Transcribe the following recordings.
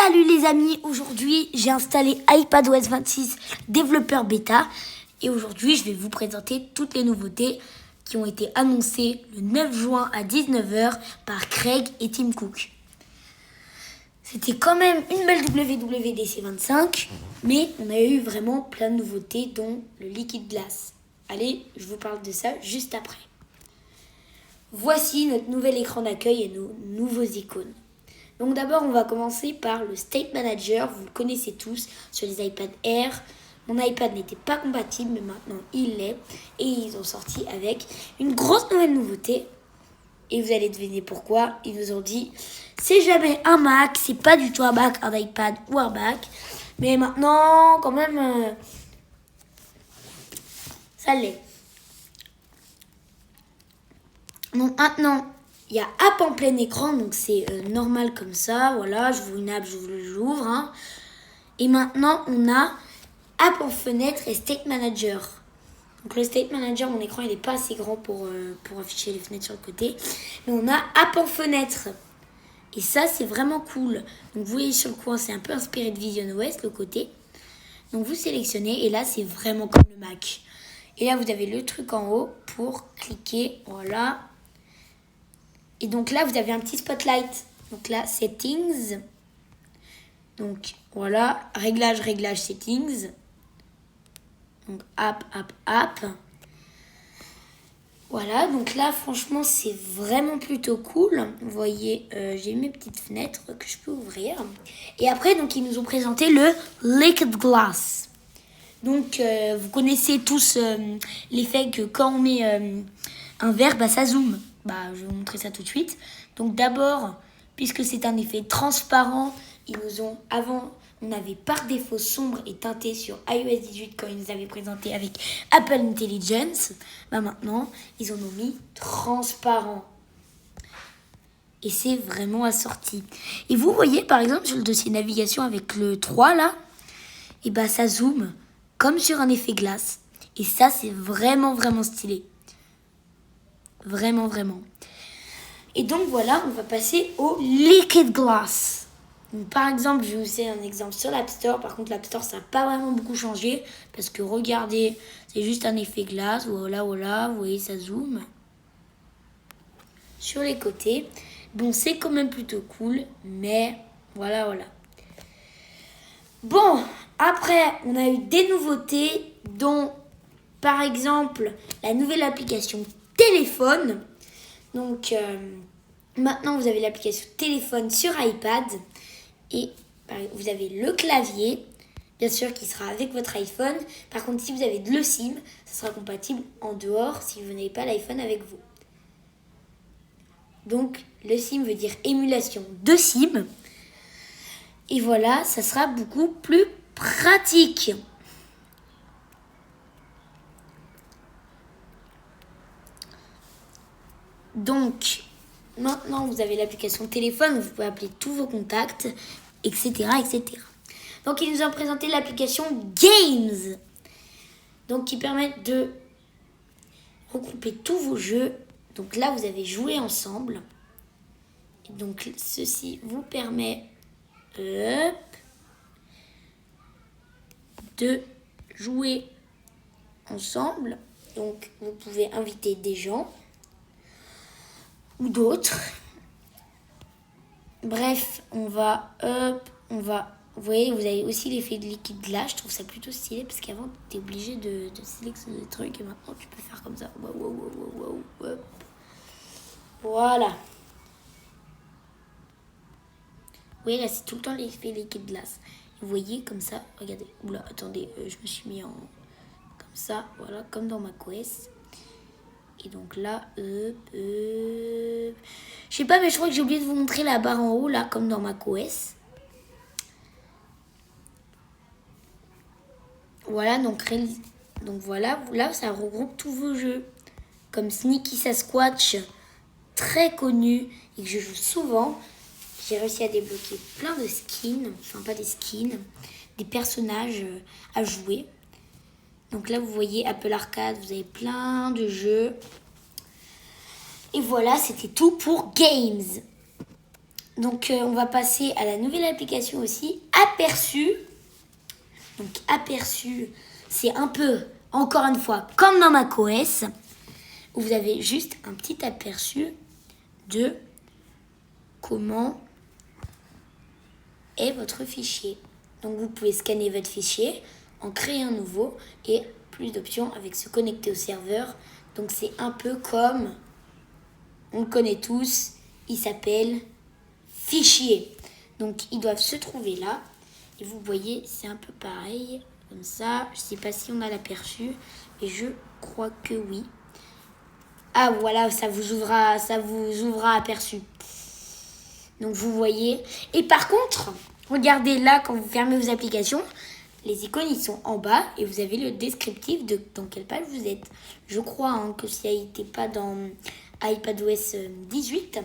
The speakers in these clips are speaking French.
Salut les amis, aujourd'hui j'ai installé iPadOS 26 développeur bêta et aujourd'hui je vais vous présenter toutes les nouveautés qui ont été annoncées le 9 juin à 19h par Craig et Tim Cook. C'était quand même une belle WWDC 25, mais on a eu vraiment plein de nouveautés dont le Liquid Glass. Allez, je vous parle de ça juste après. Voici notre nouvel écran d'accueil et nos nouveaux icônes. Donc d'abord, on va commencer par le State Manager. Vous le connaissez tous sur les iPad Air. Mon iPad n'était pas compatible, mais maintenant il l'est. Et ils ont sorti avec une grosse nouvelle nouveauté. Et vous allez deviner pourquoi. Ils nous ont dit, c'est jamais un Mac, c'est pas du tout un Mac, un iPad ou un Mac. Mais maintenant, quand même, ça l'est. Donc maintenant, il y a app en plein écran, donc c'est normal comme ça. Voilà, je vous une app, je vous l'ouvre. Hein. Et maintenant, on a app en fenêtre et State Manager. Donc le State Manager, mon écran, il n'est pas assez grand pour afficher les fenêtres sur le côté. Mais on a app en fenêtre. Et ça, c'est vraiment cool. Donc vous voyez sur le coin, c'est un peu inspiré de VisionOS, le côté. Donc vous sélectionnez et là, c'est vraiment comme le Mac. Et là, vous avez le truc en haut pour cliquer. Voilà. Et donc là, vous avez un petit spotlight. Donc là, Settings. Donc voilà, réglage, Settings. Donc App. Voilà, donc là, franchement, c'est vraiment plutôt cool. Vous voyez, j'ai mes petites fenêtres que je peux ouvrir. Et après, donc, ils nous ont présenté le Liquid Glass. Donc, vous connaissez tous l'effet que quand on met un verre, bah, ça zoome. Je vais vous montrer ça tout de suite. Donc d'abord, puisque c'est un effet transparent, ils nous ont on avait par défaut sombre et teinté sur iOS 18 quand ils nous avaient présenté avec Apple Intelligence. Maintenant, ils en ont mis transparent. Et c'est vraiment assorti. Et vous voyez, par exemple, sur le dossier navigation avec le 3 là, et ça zoome comme sur un effet glace. Et ça, c'est vraiment, vraiment stylé. Vraiment. Et donc voilà, on va passer au Liquid Glass. Donc, par exemple, je vais vous faire un exemple sur l'App Store. Par contre, l'App Store, ça n'a pas vraiment beaucoup changé. Parce que regardez, c'est juste un effet glace. Voilà, vous voyez, ça zoome. Sur les côtés. Bon, c'est quand même plutôt cool. Mais voilà. Bon, après, on a eu des nouveautés. Dont, par exemple, la nouvelle application téléphone. Donc maintenant vous avez l'application téléphone sur iPad et vous avez le clavier, bien sûr qui sera avec votre iPhone. Par contre, si vous avez le SIM, ça sera compatible en dehors si vous n'avez pas l'iPhone avec vous. Donc le SIM veut dire émulation de SIM. Et voilà, ça sera beaucoup plus pratique. Donc, maintenant, vous avez l'application téléphone, vous pouvez appeler tous vos contacts, etc. Donc, ils nous ont présenté l'application Games, donc qui permet de regrouper tous vos jeux. Donc là, vous avez joué ensemble. Et donc, ceci vous permet de jouer ensemble. Donc, vous pouvez inviter des gens ou d'autres. Bref, on va. Vous voyez, vous avez aussi l'effet de Liquid Glass. Je trouve ça plutôt stylé parce qu'avant, tu es obligé de sélectionner des trucs et maintenant, tu peux faire comme ça. Wow. Voilà. Vous voyez, là, c'est tout le temps l'effet Liquid Glass. Vous voyez, comme ça, regardez. Oula, attendez, je me suis mis en. Comme ça, voilà, comme dans macOS. Et donc là, je sais pas, mais je crois que j'ai oublié de vous montrer la barre en haut, là, comme dans macOS. Voilà, donc voilà, là, ça regroupe tous vos jeux. Comme Sneaky Sasquatch, très connu, et que je joue souvent. J'ai réussi à débloquer plein de skins, enfin pas des skins, des personnages à jouer. Donc là, vous voyez Apple Arcade, vous avez plein de jeux. Et voilà, c'était tout pour Games. Donc, on va passer à la nouvelle application aussi, Aperçu. Donc, Aperçu, c'est un peu, encore une fois, comme dans macOS, où vous avez juste un petit aperçu de comment est votre fichier. Donc, vous pouvez scanner votre fichier, en créer un nouveau et plus d'options avec se connecter au serveur. Donc, c'est un peu comme, on le connaît tous, il s'appelle fichier. Donc, ils doivent se trouver là. Et vous voyez, c'est un peu pareil, comme ça. Je ne sais pas si on a l'aperçu, et je crois que oui. Ah, voilà, ça vous ouvrira aperçu. Donc, vous voyez. Et par contre, regardez là, quand vous fermez vos applications, les icônes, ils sont en bas, et vous avez le descriptif de dans quelle page vous êtes. Je crois que ça n'était pas dans iPadOS 18.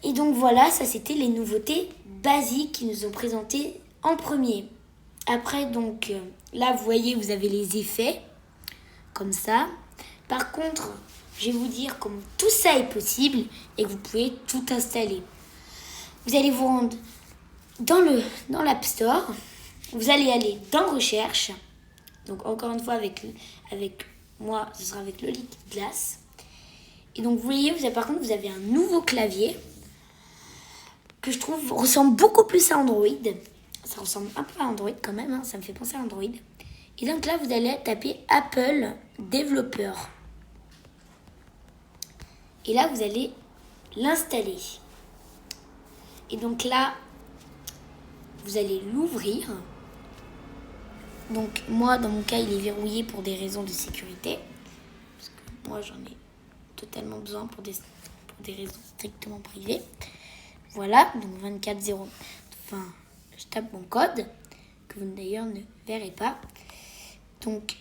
Et donc voilà, ça c'était les nouveautés basiques qu'ils nous ont présentées en premier. Après donc, là vous voyez, vous avez les effets, comme ça. Par contre, je vais vous dire comment tout ça est possible et que vous pouvez tout installer. Vous allez vous rendre dans l'App Store, vous allez aller dans Recherche. Donc encore une fois, avec moi, ce sera avec le Liquid Glass. Et donc vous voyez, par contre, vous avez un nouveau clavier que je trouve ressemble beaucoup plus à Android. Ça ressemble un peu à Android quand même, ça me fait penser à Android. Et donc là, vous allez taper Apple Developer. Et là, vous allez l'installer. Et donc là, vous allez l'ouvrir. Donc moi, dans mon cas, il est verrouillé pour des raisons de sécurité. Parce que moi, j'en ai totalement besoin pour des raisons strictement privées. Voilà, donc 24.0. Enfin, je tape mon code, que vous d'ailleurs ne verrez pas. Donc,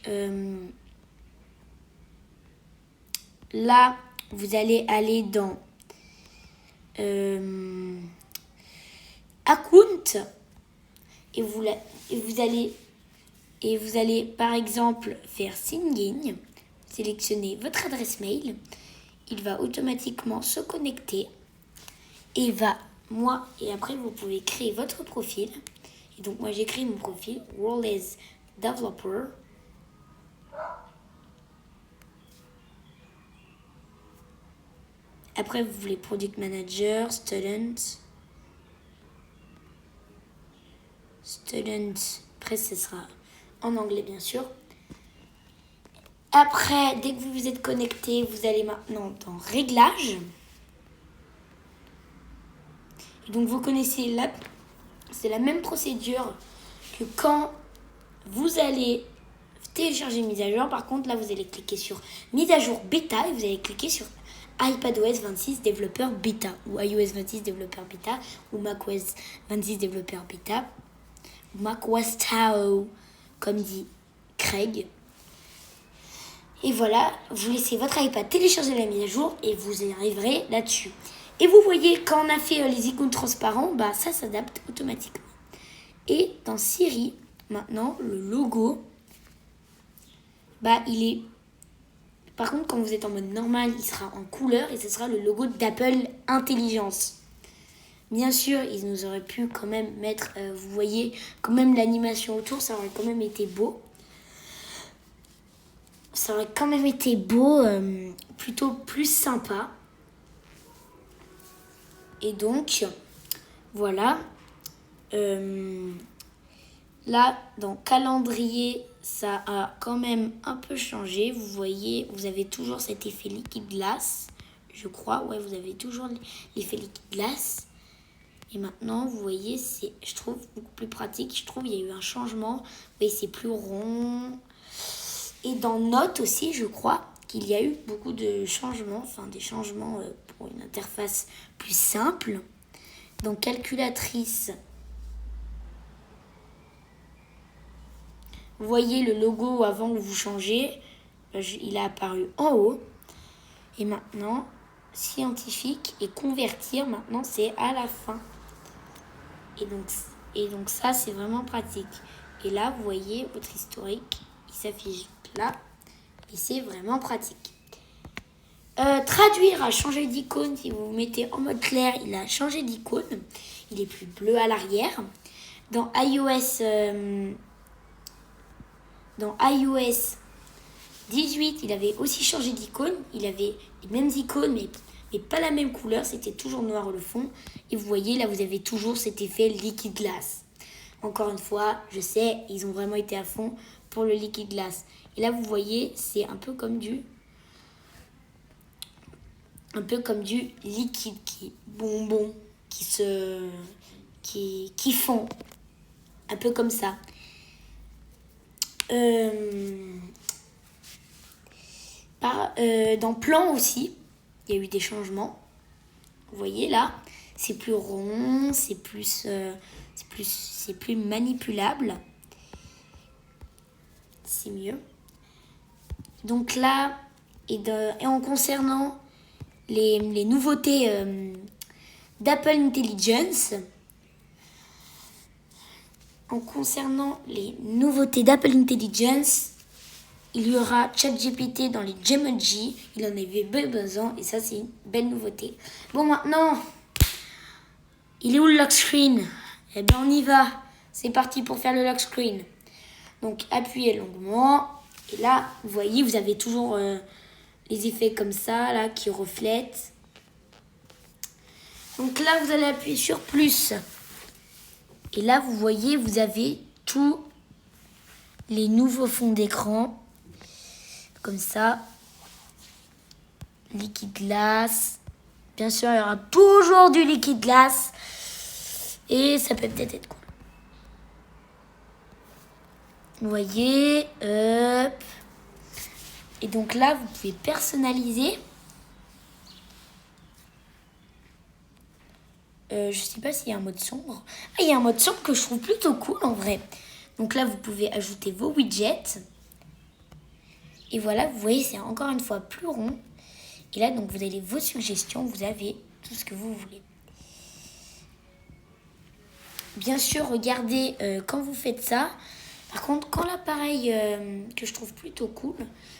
là, vous allez aller dans Account et vous allez par exemple faire Sign In, sélectionner votre adresse mail. Il va automatiquement se connecter. Et après vous pouvez créer votre profil. Et donc moi j'ai créé mon profil, Role as Developer. Après vous voulez Product Manager, Student. Après ce sera en anglais bien sûr. Après, dès que vous vous êtes connecté, vous allez maintenant dans Réglages. Donc vous connaissez l'app, c'est la même procédure que quand vous allez télécharger une mise à jour. Par contre, là, vous allez cliquer sur mise à jour bêta et vous allez cliquer sur iPadOS 26 développeur bêta ou iOS 26 développeur bêta ou macOS 26 développeur bêta ou macOS Tao, comme dit Craig. Et voilà, vous laissez votre iPad télécharger la mise à jour et vous y arriverez là-dessus. Et vous voyez, quand on a fait les icônes transparents, ça s'adapte automatiquement. Et dans Siri, maintenant, le logo, il est... Par contre, quand vous êtes en mode normal, il sera en couleur et ce sera le logo d'Apple Intelligence. Bien sûr, ils nous auraient pu quand même mettre, vous voyez, quand même l'animation autour, ça aurait quand même été beau. Ça aurait quand même été beau, plutôt plus sympa. Et donc, voilà. Là, dans calendrier, ça a quand même un peu changé. Vous voyez, vous avez toujours cet effet liquide glace. Je crois, ouais, vous avez toujours l'effet liquide glace. Et maintenant, vous voyez, je trouve beaucoup plus pratique. Je trouve qu'il y a eu un changement. Vous voyez, c'est plus rond. Et dans Notes aussi, je crois qu'il y a eu beaucoup de changements. Enfin, des changements pour une interface plus simple. Dans Calculatrice, vous voyez le logo avant que vous changez. Il a apparu en haut. Et maintenant, scientifique et convertir, maintenant, c'est à la fin. Et donc ça, c'est vraiment pratique. Et là, vous voyez, votre historique, il s'affiche là. Et c'est vraiment pratique. Traduire a changé d'icône. Si vous vous mettez en mode clair, il a changé d'icône. Il est plus bleu à l'arrière. Dans iOS 18, il avait aussi changé d'icône. Il avait les mêmes icônes, mais pas la même couleur. C'était toujours noir le fond. Et vous voyez, là, vous avez toujours cet effet Liquid Glass. Encore une fois, je sais, ils ont vraiment été à fond pour le Liquid Glass. Et là, vous voyez, c'est un peu comme du liquide qui bonbon, qui fond. Un peu comme ça. Dans Plan aussi, il y a eu des changements. Vous voyez là, c'est plus rond, c'est plus manipulable. C'est mieux. Donc là, et en concernant les nouveautés d'Apple Intelligence, il y aura ChatGPT dans les Gemoji. Il en avait besoin et ça, c'est une belle nouveauté. Bon, maintenant, il est où le lock screen? Eh bien, on y va. C'est parti pour faire le lock screen. Donc, appuyez longuement. Et là, vous voyez, vous avez toujours les effets comme ça, là, qui reflètent. Donc là, vous allez appuyer sur plus. Et là, vous voyez, vous avez tous les nouveaux fonds d'écran. Comme ça. Liquid Glass. Bien sûr, il y aura toujours du Liquid Glass. Et ça peut peut-être être cool. Vous voyez. Hop. Et donc là, vous pouvez personnaliser. Je sais pas s'il y a un mode sombre. Ah, il y a un mode sombre que je trouve plutôt cool en vrai. Donc là, vous pouvez ajouter vos widgets. Et voilà, vous voyez, c'est encore une fois plus rond. Et là, donc, vous avez vos suggestions. Vous avez tout ce que vous voulez. Bien sûr, regardez quand vous faites ça. Par contre, quand l'appareil que je trouve plutôt cool,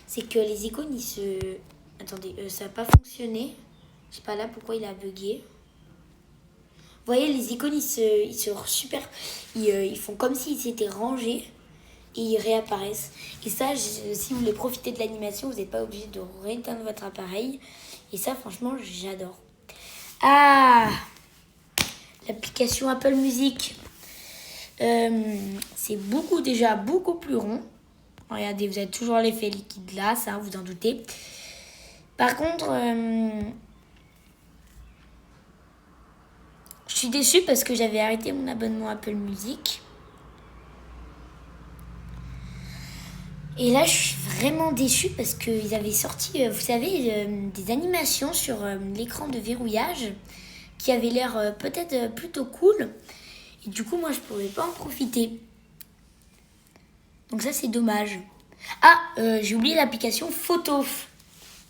c'est que les icônes, ils se... Attendez, ça n'a pas fonctionné. Je sais pas là pourquoi il a bugué. Vous voyez, les icônes, ils font comme s'ils s'étaient rangés et ils réapparaissent. Et ça, si vous voulez profiter de l'animation, vous n'êtes pas obligé de rééteindre votre appareil. Et ça, franchement, j'adore. Ah, l'application Apple Music. C'est déjà beaucoup plus rond. Regardez, vous avez toujours l'effet Liquid Glass, hein, vous en doutez. Par contre... je suis déçue parce que j'avais arrêté mon abonnement Apple Music. Et là, je suis vraiment déçue parce qu'ils avaient sorti, vous savez, des animations sur l'écran de verrouillage qui avaient l'air peut-être plutôt cool. Et du coup, moi, je ne pourrais pas en profiter. Donc ça, c'est dommage. Ah, j'ai oublié l'application Photo.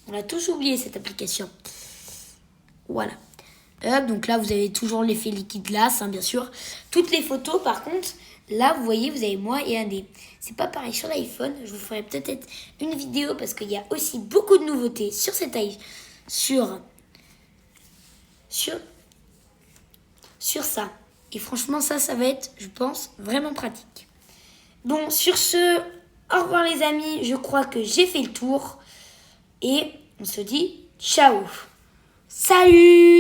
On a tous oublié cette application. Voilà. Hop, donc là, vous avez toujours l'effet Liquid Glass, hein, bien sûr. Toutes les photos, par contre, là, vous voyez, vous avez moi et un dé. C'est pas pareil sur l'iPhone. Je vous ferai peut-être une vidéo parce qu'il y a aussi beaucoup de nouveautés sur cet iPhone. Sur ça. Et franchement, ça va être, je pense, vraiment pratique. Bon, sur ce, au revoir les amis. Je crois que j'ai fait le tour. Et on se dit ciao. Salut!